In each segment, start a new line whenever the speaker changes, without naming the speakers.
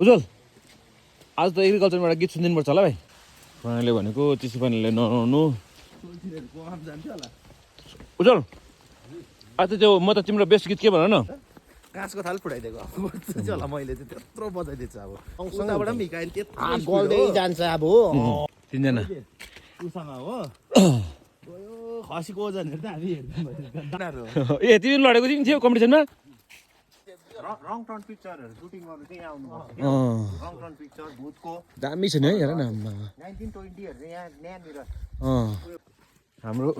उज्जवल आज त एग्रिकल्चरमा एउटा गीत सुनिदिनुपर्छ होला भाइ। उहाँले भनेको चिसो पानीले ननुहाउनु। उज्जवल आज त्यो म त तिम्रो बेस्ट गीत के भन न।
काँसको थाल फुटाइदिएको होला मैले चाहिँ त्यत्रो बजाइदिएछु अब उताबाट पनि हिकाएँ त्यत्रो
गल्दै जान्छ अब
तिनजना
उसँग हो खसीको ओजन हेर्दा हामी हेर्दैनौँ
ए तिमी लडेको थियो कम्पिटिसनमा।
रङ टर्न पिक्चरहरू सुटिङ गर्नु चाहिँ यहाँ आउनु रङ टर्न पिक्चर भूतको
दामी छ नि है हेर न
1920हरू चाहिँ यहाँ यहाँनिर
हाम्रो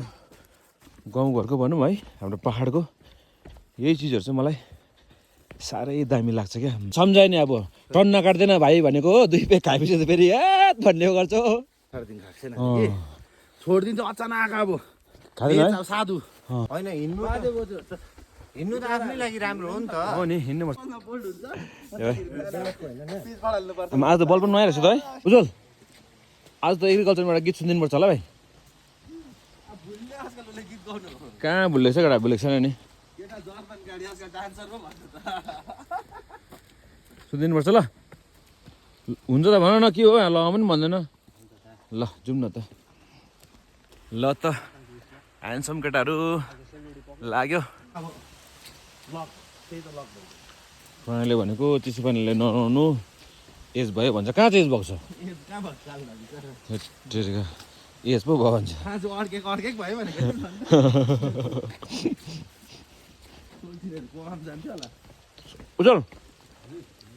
गाउँघरको भनौँ है हाम्रो पाहाडको यही चिजहरू चाहिँ मलाई साह्रै दामी लाग्छ क्या। सम्झायो नि अब टन नकाट्दैन भाइ भनेको हो 2 पेक खाएपछि त फेरि ए भन्ने गर्छ हो।
छोडिदिन्छ अचानक अब
खाँदैन
साधु होइन हिँड्नु त आफ्नै लागि राम्रो हो नि त
हो नि हिँड्नु पर्छ। आज त बल पनि नआइरहेको छ त है उज्जवल आज त एग्रिकल्चरमा एउटा गीत सुनिदिनुपर्छ होला भाइ। कहाँ भुलेको छ केटा भुलेको छैन नि सुनिदिनुपर्छ ल। हुन्छ त भन न के हो ल पनि भन्दैन ल जाउँ न त। ल त ह्यान्डसम केटाहरू लाग्यो। उहाँले भनेको चिसो पानीले ननुहाउनु एज भयो भन्छ। कहाँ चाहिँ एज भएको छ एज पो भयो भन्छ। उज्जवल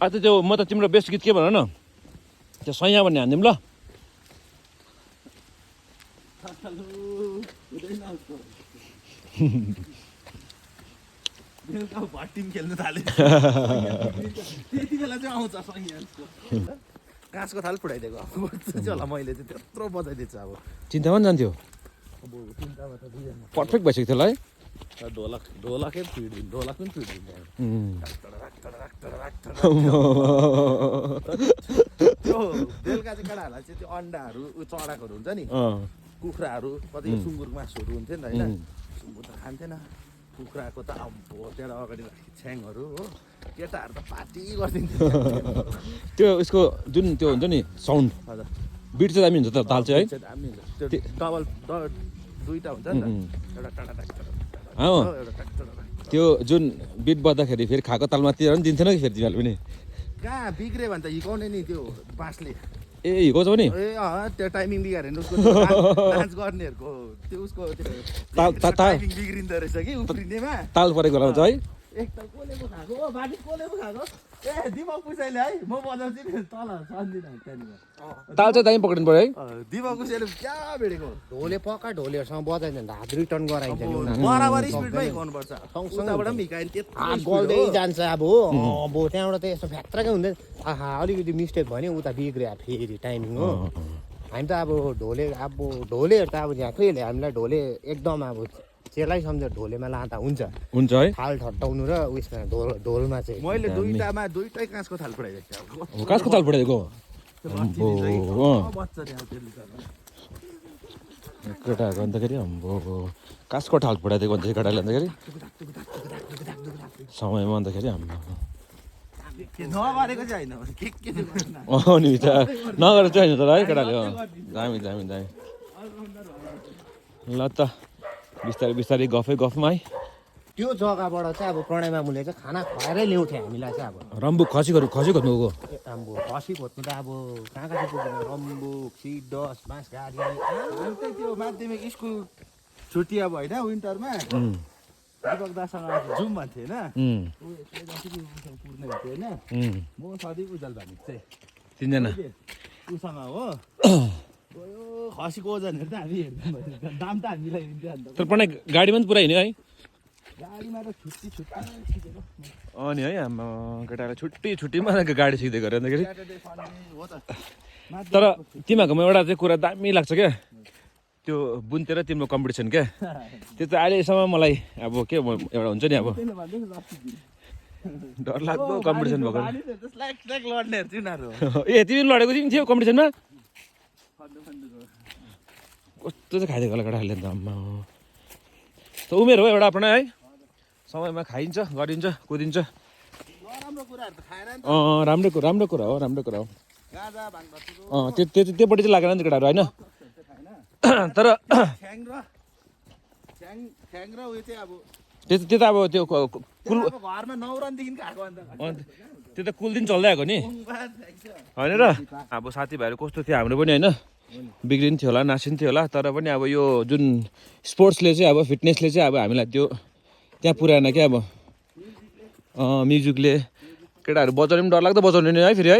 आज त्यो म त तिम्रो बेस्ट गीत के भन न। त्यो सैया भन्ने हानिदिउँ ल।
टिम खेल्नु थाल्यो त्यति बेला चाहिँ आउँछ काँसको थाल फुटाइदिएको होला मैले चाहिँ त्यत्रो बजाइदिएछु अब
चिन्तामा पनि जान्थ्यो पर्फेक्ट भइसकेको थियो ल है।
ढोलकै फिडिदिनु ढोलक पनि फिडिदिनु त्यो बेलुका चाहिँ केटाहरूलाई चाहिँ त्यो अन्डाहरू चडाकहरू हुन्छ नि कुखुराहरू कतै सुँगुरको मासुहरू हुन्थ्यो नि त होइन सुँगुर त खान्थेन कुखुराको त अब त्यहाँ अगाडि छ्याङहरू हो केटाहरू त पार्टी गरिदिन्थ्यो
त्यो उसको जुन त्यो हुन्छ नि साउन्ड बिट चाहिँ दामी हुन्छ त ताल चाहिँ है
दामी हुन्छ त्यो डबल दुईवटा हुन्छ नि त एउटा
त्यो जुन बिट बज्दाखेरि फेरि खाएको तालमातिर पनि दिन्थेन कि फेरि तिमीहरूले पनि
कहाँ बिग्रियो भने त हिर्काउने नि त्यो बाँसले
ए हिर्काउँछ नि
ए त्यो टाइमिङ बिगाऱ्यो भने उसको डान्स गर्नेहरूको त्यो उसको टाइमिङ बिग्रिँदो रहेछ कि उफ्रिनेमा
ताल परेको बेलामा चाहिँ है
एकताल कसले पो खाएको ओ बाटी कसले पो खाएको ए दिमाग पुसाइले है म बजाउँछु नि तल सन्दिनँ त्यहाँनिर
ताल चाहिँ दामी पक्रिनु पऱ्यो है
दिमाग पुसाइले क्या भेटेको
ढोले पक्का ढोलेहरूसँग बजाइदिन्छ हात रिटर्न गराइन्छ नि
बराबर स्पिडमै हिर्काउनुपर्छ उताबाट पनि हिर्कायो
हात गल्दै जान्छ अब अब त्यहाँबाट त यस्तो फ्यात्रकै हुँदैन आहा अलिकति मिस्टेक भयो नि उता बिग्रियो फेरि टाइमिङ हो। हामी त अब ढोलेहरू त अब झ्याक्कै हामीलाई ढोले एकदम अब चेलाई सम्झेर ढोलेमा लाँदा हुन्छ
है
थाल ठट्टाउनु र उयसमा ढोलमा चाहिँ
मैले दुईटै काँसको थाल फुटाइदिएको
काँसको ताल पठाइदिएको केटाहरूको अन्तखेरि अम्बो काँसको थाल फुटाइदिएको भन्छ केटाले अन्तखेरि समयमा अन्तखेरि हाम्रो
नगरेको चाहिँ
नि नगरेर चाहिँ होइन तर है केटाले दामी दामी दामी ल त बिस्तारै बिस्तारै गफमा है।
त्यो जग्गाबाट चाहिँ अब प्रणय मामुले चाहिँ खाना खुवाएरै ल्याउँथ्यो हामीलाई चाहिँ अब
रम्बुक खसी खोज्नु गएको
अब खसी खोज्नु त अब कहाँ कहाँ पुग्यो रम्बुक सिडस बाँस गाडी
त्यो माध्यमिक स्कुल छुट्टी अब होइन विन्टरमा दिपक दासँग जाउँ भन्थे होइन पुग्ने भन्थ्यो होइन म सधैँ उज्जवल भानिक चाहिँ
तिनजना
उसँग हो खसीको ओजन हेर्दा हामी हेर्दैनौँ दाम त हामीलाई दिन्थ्यो अन्त
तर प्रणय गाडीमा पनि पुरा हिँड्यो है
गाडीमा त छुट्टी
अनि है हाम्रो केटालाई छुट्टीमा गाडी सिक्दै गऱ्यो अन्तखेरि
हो त
तर तिमीहरूकोमा एउटा चाहिँ कुरा दामी लाग्छ क्या त्यो बुनतिर तिम्रो कम्पिटिसन क्या त्यो चाहिँ अहिलेसम्म मलाई अब के एउटा हुन्छ नि अब डरलाग्दो कम्पिटिसन भएको ए तिमी लडेको थियो कम्पिटिसनमा कस्तो चाहिँ खाइदिएको होला केटाहरूले त आम्मा त उमेर हो एउटा आफ्नै है समयमा खाइन्छ गरिन्छ कुदिन्छ
नराम्रो कुराहरू त खाएन नि त
राम्रो कुरा हो राम्रो कुरा हो
गाजा भाङ भत्तु
त्योपट्टि चाहिँ लागेन नि त केटाहरू होइन तर
ठ्याङ र उयो चाहिँ अब
त्यो त अब त्यो कुल
अब घरमा 9 रनदेखि खाएको अन्त
त्यो त कुल दिन चल्दै आएको नि होइन र अब साथीभाइहरू कस्तो थियो हाम्रो पनि होइन बिग्रिन्थ्यो थियो होला नासिन्थ्यो होला तर पनि अब यो जुन स्पोर्ट्सले चाहिँ अब फिटनेसले चाहिँ अब हामीलाई त्यो त्यहाँ पुऱ्याएन क्या अब म्युजिकले केटाहरू बजाउने पनि डरलाग्दो बजाउने नि है फेरि है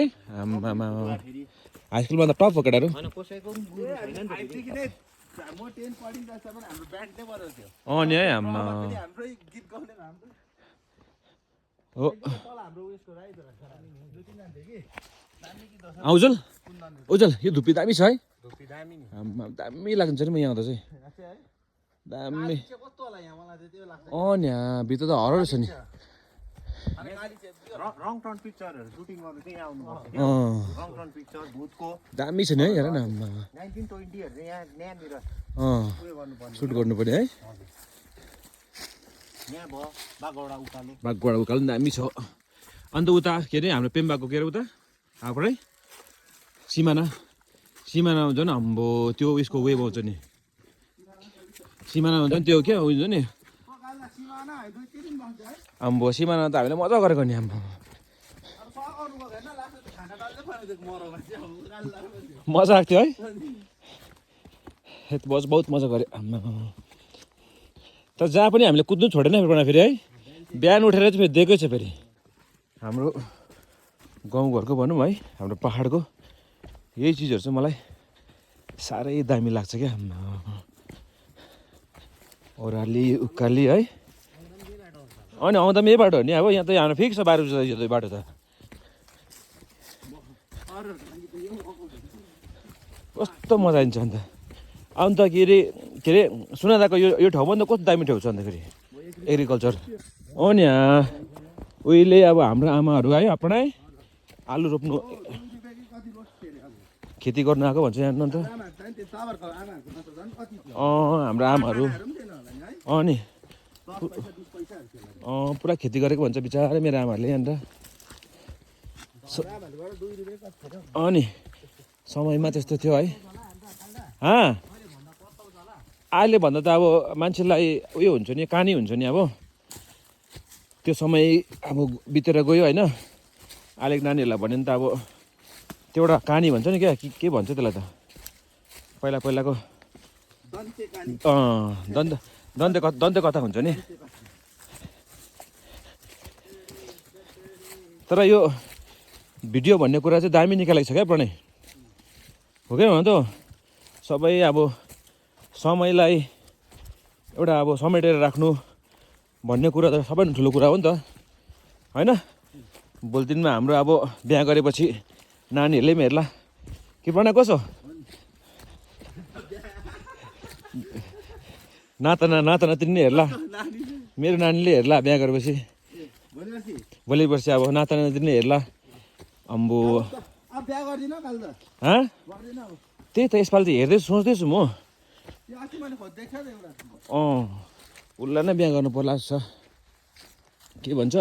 हाई स्कुलमा त टप हो केटाहरू
म 10 पढिँदा पनि हाम्रो ब्यान्ड नै बजाउँथ्यो
नि है
हाम्रै गीत गाउने हाम्रो
हो
तल हाम्रो उयसको राइज दुई तिनजना थियो कि
उजल यो धुप्पी दामी छ है
धुप्पी दामी नि
दामी लाग्छ नि म यहाँ आउँदा चाहिँ दामी
कस्तो होला यहाँ मलाई चाहिँ त्यो लाग्छ
नि यहाँ भित्र त हरर छ नि
अनि गाडी चाहिँ
रङ टर्न पिक्चरहरू सुटिङ गर्नु चाहिँ यहाँ आउनुपर्छ रङ टर्न पिक्चर भूतको
दामी छ नि है हेर न
1920हरू यहाँ यहाँनिर उयो गर्नुपर्ने
सुट गर्नुपर्ने है
यहाँ भयो बागौडा उकालो
बागवाडा उकालो पनि दामी छ अन्त उता के अरे हाम्रो पेम्बाको के अरे उता हापडै सिमाना हुन्छ नि हाम्रो त्यो उयसको वेब आउँछ नि सिमाना हुन्छ नि त्यो क्या हुन्छ नि आम्बो सिमाना त हामीले मजा गरेको नि आम्बो मजा आएको थियो है बहुत मजा गऱ्यो तर जहाँ पनि हामीले कुद्नु छोडेन फेरि है बिहान उठेर चाहिँ फेरि दिएकै छ फेरि हाम्रो गाउँघरको भनौँ है हाम्रो पाहाडको यही चिजहरू चाहिँ मलाई साह्रै दामी लाग्छ क्या ओह्राली उकाली है अनि आउँदा पनि यही बाटो हो नि अब यहाँ त हाम्रो फिक्स छ 12 बजी यो बाटो त कस्तो मजा आइन्छ अन्त के अरे सुनादाको यो ठाउँमा त कस्तो दामी ठाउँ छ अन्तखेरि एग्रिकल्चर नि यहाँ उहिले अब हाम्रो आमाहरू है अपना आलु रोप्नु खेती गर्नु आएको भन्छ यहाँ अन्त हाम्रो आमाहरू नि पुरा खेती गरेको भन्छ बिचारा मेरो आमाहरूले यहाँनिर नि समयमा त्यस्तो थियो है अहिले भन्दा त अब मान्छेलाई उयो हुन्छ नि कानी हुन्छ नि अब त्यो समय अब बितेर गयो होइन अहिलेको नानीहरूलाई भन्यो नि त अब त्यो एउटा कहानी भन्छ नि क्या के भन्छ त्यसलाई त पहिलाको दन्ते कथा हुन्छ नि तर यो भिडियो भन्ने कुरा चाहिँ दामी निकालेको छ क्या प्रणय हो क्या भन त सबै अब समयलाई एउटा अब समेटेर राख्नु भन्ने कुरा त सबैभन्दा ठुलो कुरा हो नि त होइन भोलि दिनमा हाम्रो अब बिहा गरेपछि नानीहरूले पनि हेर्ला के प्रणय कसो नाता नातिनी हेर्ला मेरो नानीले हेर्ला बिहा गरेपछि भोलि पर्सि अब नाता नातिनी हेर्ला अम्बो त्यही त यसपालि चाहिँ हेर्दैछु सोच्दैछु म उसलाई नै बिहा गर्नु पर्ला छ के भन्छ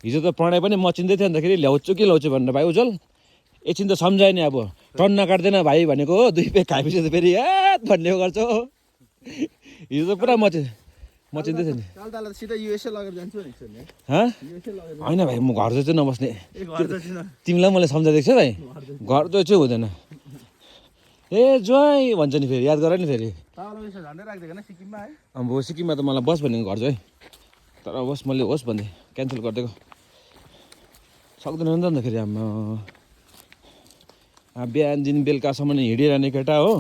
हिजो त प्रणय पनि मचिँदै थियो अन्तखेरि ल्याउँछु कि ल्याउँछु भनेर भाइ उजल एकछिन त सम्झायो नि अब टन नकाट्दैन भाइ भनेको हो 2 पेक खाएपछि त फेरि भन्ने गर्छ हो हिजो त पुरा मचिँदै थियो नि होइन भाइ म घर चाहिँ नबस्ने तिमीलाई मैले सम्झाइदिएको छु भाइ घर चाहिँ हुँदैन ए ज्वाइँ भन्छ नि फेरि याद गर नि फेरि अब सिक्किममा त मलाई बस भनेको घर चाहिँ तर बस मैले होस् भन्दै क्यान्सल गरिदिएको सक्दैन नि त अन्तखेरि बिहानदेखि बेलुकासम्म हिँडिरहने केटा हो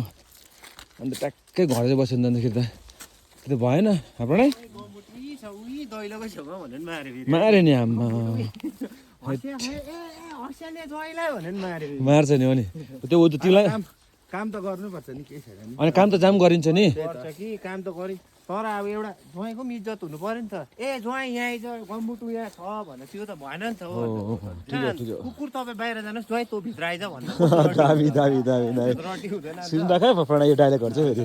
अन्त ट्याक्कै घर चाहिँ बस्यो नि अन्तखेरि त त्यो भएन हाम्रो नै माऱ्यो नि आम्मा मार्छ नि हो नि त्यो तिमीलाई
काम त गर्नुपर्छ नि केही छैन नि
अनि काम त जाम गरिन्छ नि
काम त गरि तर अब एउटा ज्वाइँको पनि इज्जत हुनु पर्यो नि त ए ज्वाइँ यहाँ आइज गम्बुटु यहाँ छ भनेर त्यो त भएन नि त हो कुकुर तपाईँ बाहिर जानुहोस् ज्वाइँ तँ भित्र आइज भन्नु
दामी दामी दामी दामी
रटी हुँदैन
सुन्दा खै प्रणय यो डाइलगहरू चाहिँ फेरि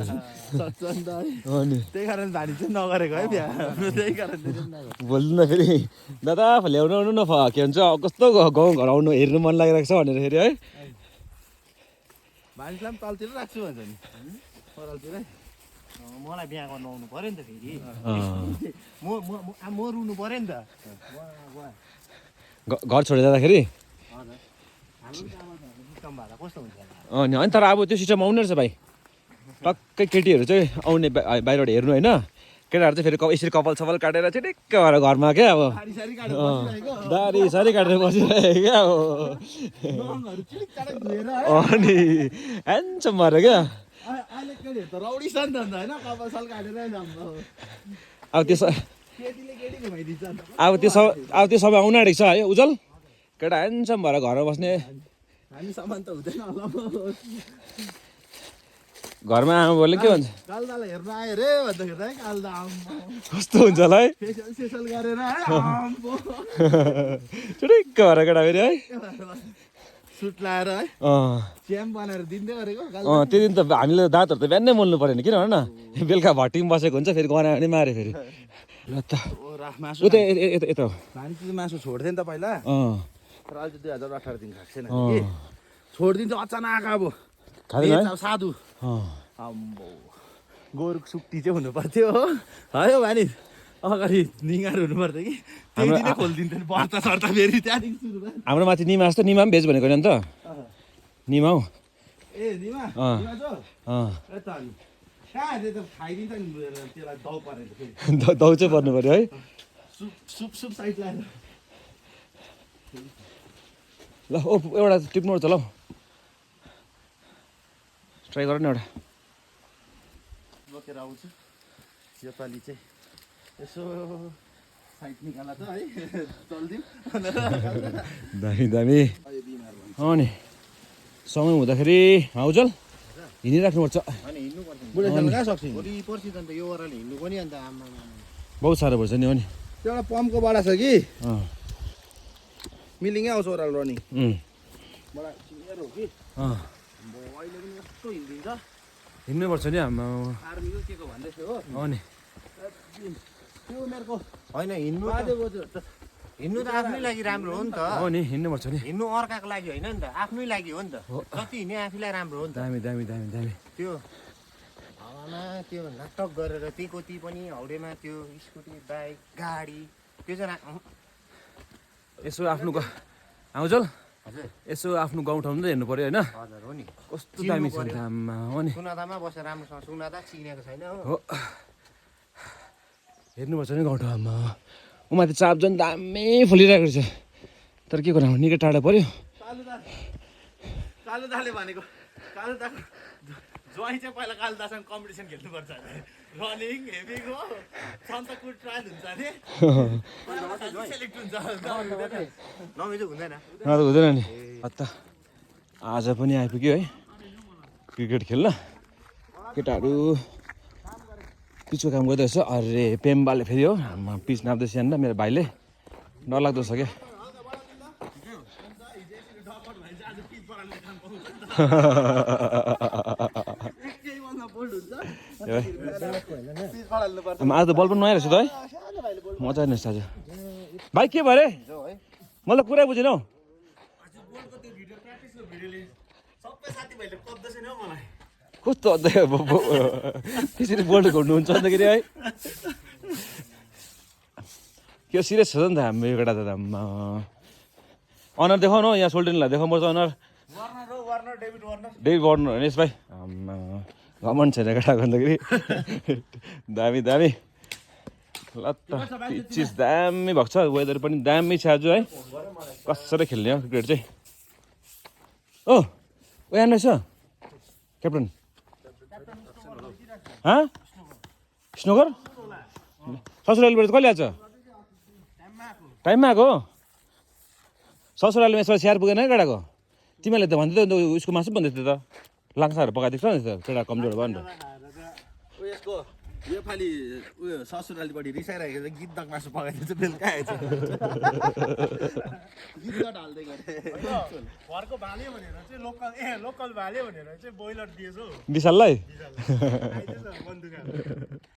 सच्चन त है
हो नि
त्यही कारण धानी चाहिँ नगरेको है बिहा त्यही कारण
बोल्नु न फेरि दादा ल्याउनु आउनु न के भन्छ कस्तो गाउँ घर आउनु हेर्नु मन लागिरहेको छ भनेर फेरि है
मानिसलाई पनि तलतिर राख्छु भन्छ नि परालतिरै
मलाई बिहा गर्नु आउनु पर्यो नि त फेरि म रुनु पर्यो नि त
घर छोडेर जाँदाखेरि
हजुर हाम्रो सिस्टम भएर कस्तो हुन्छ
अनि अनि तर अब त्यो सिस्टम आउने रहेछ भाइ टक्कै केटीहरू चाहिँ आउने बाहिरबाट हेर्नु होइन केटाहरू चाहिँ फेरि यसरी कपाल सपाल काटेर चाहिँ टिक्क भएर घरमा क्या अब दारी सारी काटेर बसिरहेको क्या अब अनि ह्यान्डसम भएर क्या
अहिले केटीहरू त रौडी छ नि त होइन कपाल सल काटेर
अब त्यो
केटीले केटी घुमाइदिन्छ
अब त्यो सबै आउनु आँटेको छ है उज्जवल केटा ह्यान्डसम भएर घरमा बस्ने
हामी सामान त हुँदैन होला
घरमा आमा बोल्ने के भन्छ
कालदालाई हेर्न आयो रे भन्दाखेरि है कालदा
कस्तो हुन्छ होला है
फेसियल सेसल गरेर है
चुडिक्क भएर केटा फेरि है
सुट लाएर है च्याम्प बनाएर दिँदै गरेको
त्यो दिन त हामीले दाँतहरू त बिहानै मोल्नु पऱ्यो नि किन भन न बेलुका भट्टीमा बसेको हुन्छ फेरि गनायो भने माऱ्यो फेरि ल त
मासु
उता यता
भानी चाहिँ मासु छोड्थेँ नि त पहिला तर अहिले चाहिँ 2018 दिन खाएको छैन कि छोडिदिन्छ अचानक अब
खाँदैन
साधु आम्बो गोरुको सुक्टी चाहिँ हुनु पर्थ्यो हो है भानि अगाडि निगार हुनु पर्थ्यो कि त्यही दिनै खोलिदिन्थ्यो नि बर्ता सर्ता फेरि त्यहाँदेखि सुरु भयो
हाम्रो माथि निमा जस्तो निमा पनि भेज भनेको नि त निमा हौ
ए निमा जो त अनि कहाँ त्यो त खाइदिन्छ नि त्यसलाई दाउ परेर फेरि
दाउ चाहिँ पर्नु पऱ्यो है
सुप साइड लाएर
ल ओ एउटा टिप्नु त ल ट्राई गर न एउटा
बोकेर आउँछु योपालि चाहिँ यसो साइड निकाला त है चल्दिउँ
दामी दामी नि समय हुँदाखेरि उज्जवल हिँडिराख्नुपर्छ
अनि हिँड्नुपर्छ
बुढेसम्म कहाँ सक्छ
भोलि पर्सि त अन्त यो ओह्रालो हिँड्नु पनि अन्त आमा
बहुत साह्रो पर्छ नि हो नि
त्यो एउटा पम्पको बाडा छ कि मिलिङै आउँछ ओह्रालो रनिङ बडा सिनियर हो कि अहिले पनि कस्तो हिँडिदिन्छ
हिँड्नुपर्छ नि हाम्रो
आर्मीको के को भन्दै थियो हो
नि
त्यो उमेरको
होइन हिँड्नु हिँड्नु त आफ्नै लागि राम्रो हो नि त
हो नि हिँड्नुपर्छ नि
हिँड्नु अर्काको लागि होइन नि त आफ्नै लागि हो नि त जति हिँड्ने आफूलाई राम्रो हो नि त
दामी दामी दामी दामी
त्यो हावामा त्यो नाटक गरेर त्यहीको त्यही पनि हौडेमा त्यो स्कुटी बाइक गाडी त्यो चाहिँ
यसो आफ्नो उज्जवल
हजुर
यसो आफ्नो गाउँठाउँ त हेर्नु पऱ्यो होइन
हजुर हो नि
कस्तो दामी छ नि आम्मा हो नि
सुनादामा बसेर राम्रोसँग सुनादा चिनेको छैन हो
हो हेर्नुपर्छ नि गाउँठाउँमा ऊ माथि चाप झन् दामी फुलिरहेको रहेछ तर के गर्नु निकै टाढा पऱ्यो
कालो दाले भनेको कालो दा ज्वाइँ चाहिँ पहिला कालो दासँग कम्पिटिसन खेल्नुपर्छ रनिङ हेभीको सन्तकुट ट्रायल हुन्छ अरे सेलेक्ट हुन्छ
नमितो हुँदैन
हुँदैन नि त आज पनि आइपुग्यो है क्रिकेट खेल्न केटाहरू पिचको काम गर्दैछ अरे पेम्बाले फेरि हो पिच नाप्दैछ यहाँनिर मेरो भाइले डरलाग्दो छ क्या आज त बल पनि नआइरहेछ त है मजा आइरहेछ आज भाइ के भयो अरे मलाई त पुरै बुझेन हौ कस्तो त्यसरी बोल्ड घुट्नुहुन्छ अन्तखेरि है के सिरियस छ नि त हाम्रो यो केटा त अनर देखाउनु यहाँ सोल्टिनलाई देखाउनुपर्छ अनर डेभिड वार्नर होइन यस भाइ घमन छैन केटाको अन्तखेरि दामी दामी ल त चिज दामी भएको छ वेदर पनि दामी छ आज है कसरी खेल्ने हो क्रिकेट चाहिँ ओ यहाँ रहेछ क्याप्टन स्नोकर ससुरालीबाट कहिले आएको छ टाइममा आएको ससुरालीमा यसो स्याहार पुगेन है केटाको तिमीहरूले त भन्दै थियो उसको मासु भन्दै थियो त लाक्साहरू पकाइदिएको छ नि त केटा कमजोर भयो नि त
यसको योपालि उयो ससुरालीपट्टि रिसाइरहेको छ गिद्धक मासु पकाइदिन्छ चाहिँ बेलुका आएछ गिद्ध ढाल्दै गरे
घरको भाले भनेर चाहिँ लोकल भाले भनेर चाहिँ बोइलर दिएछ हौ
विशाललाई
आइदिएछ बन्दुक